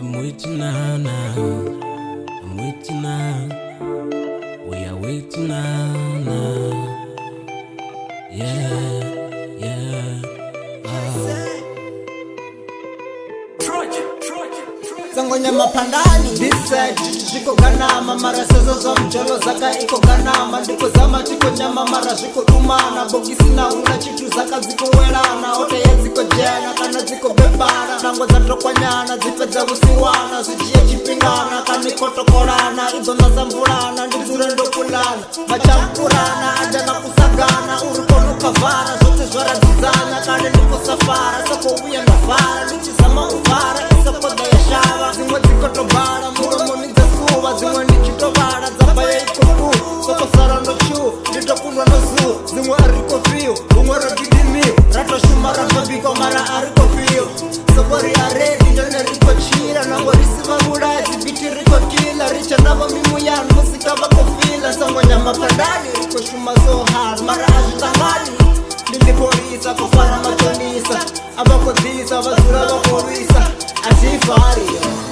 I'm waiting now, now. I'm waiting now. We are waiting now, now. Yeah, yeah. Zango nyama pandani Disa jiko ganama Mara sezo za mjolo zaka iko ganama Diko zama tiko nyama mara ziko dumana Bogisi na una chitu zaka ziko welana Ote ya ziko jena kana ziko bebana Nango za tokwa nyana zipe za usiwana Zijie chipingana kaniko tokorana Izo na zambulana ndizure ndo kulana Machamkurana ajana kusagana Urukono kavara zote zwara zizana Kane niko safara Soko uya nafara Luchi zama ufara Isa koda ya shava Zimwe ziko tobara Muromo niza suwa Zimwe nikitobara Zabaya iko ku Soko sara no chu Lito kunwa no zu Zimwe ariko fiyo Umwe ragidimi Rato shumara Mabiko mara ariko fiyo Sabori aredi Njone riko chira Nango risiva gura Zibiti riko kila Richa nava mimu yan Musika bako fila Sango nyama pandani Riko shuma so hard Mara ajutangani Nilipolisa kufara matonisa Abako dhisa Vazura wakorisa Atifari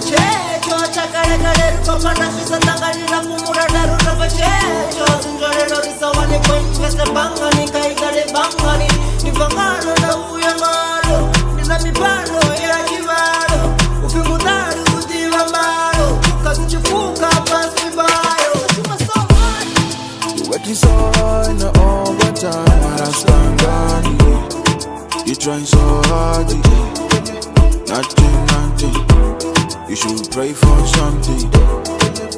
Checho chakare kare Riko panashisa Tanganira kumura daru Rafa checho Zinjore norisa Wani kwa investe bangani Kaikare bangani Nifangano na uya malo Nina mipano ya kivalo Ufingudari kudiva malo Kazichifuka pasi bayo Chuma so hard You working so hard now all the time Marastangani You trying so hard Nothing You should pray for something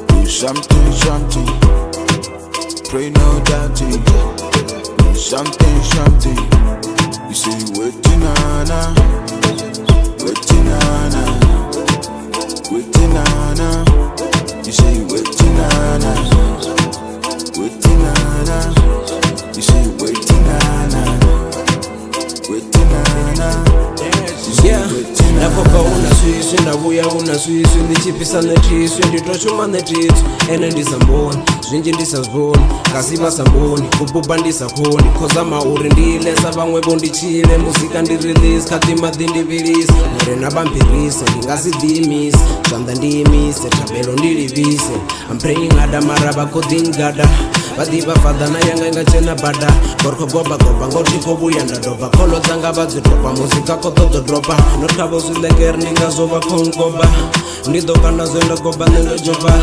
Do something Pray no doubting Do something You say waiting nana Waiting nana Waiting nana You say waiting nana Waiting nana You say waiting nana Waiting nana Yeah, napoka unaswiswi ndavuya unaswiswi ndichipisa netiswi nditoshuma netitsu ene ndisamboni zvinji ndisazvoni kasiva samboni kububa ndisakoni koza mauri ndilesa vamwevo ndichile muzika ndirelease katimadhi ndivilise mwere nabambirisa ndingasidhiimisa zvanda ndiimise tabelo ndilivise I'm praying hada mara vakodhingada vadiva fadha nayanga ingachena bada gorkogobagoba ngotikovuya ndadobva kolo dzanga vadzidropa muzika kodhodhodropa notkavozvileker ndingazova kongoba ndidhoka ndazoendagoba nendojoba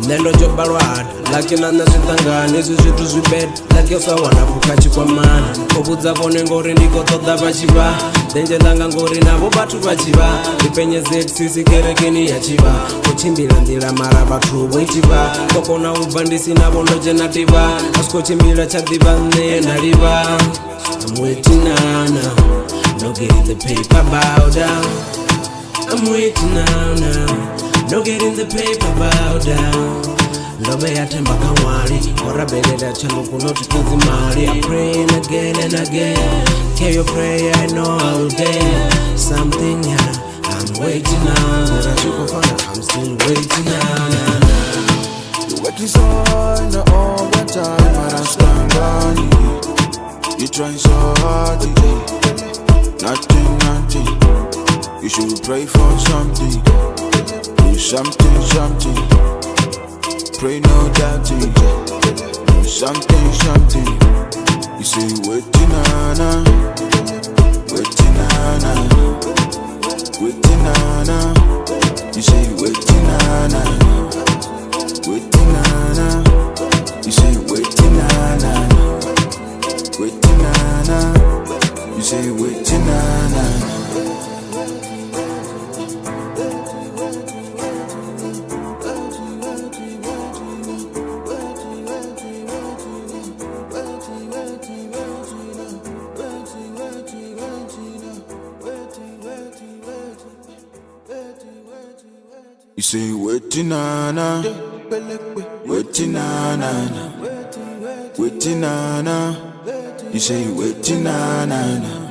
nendojoba rwad lakina nazvitangani izvi zvitu zvibed lakesawana kukachikwamana kobudza vone ngori ndikotodha vachiva denje ndanga ngori navo vatu vachiva ndipenyezetsisi kerekeni yachiva kuchimbila ndila mara vatu voitiva kokona ubva ndisinavo ndochenativa asikochimbila chadiva nenhaliva I'm waiting now, no getting the paper bow down. I'm waiting now, no getting the paper bow down. Lobe yatemba kamwali orabelera changu kunoti kuzimali I'm praying again and again. Can you pray? I know I'll get something. Yeah, I'm waiting now. I'm still waiting now. You working so hard now all the time Marastangani You trying so hard Nothing You should pray for something Do something Pray no doubting Do something You say waiting nana Waiting nana Waiting nana You say waiting nana Waiting nana You say waiting nana Waiting nana You say waiting nana You say waiting nana Waiting nana Waiting nana You say waiting nana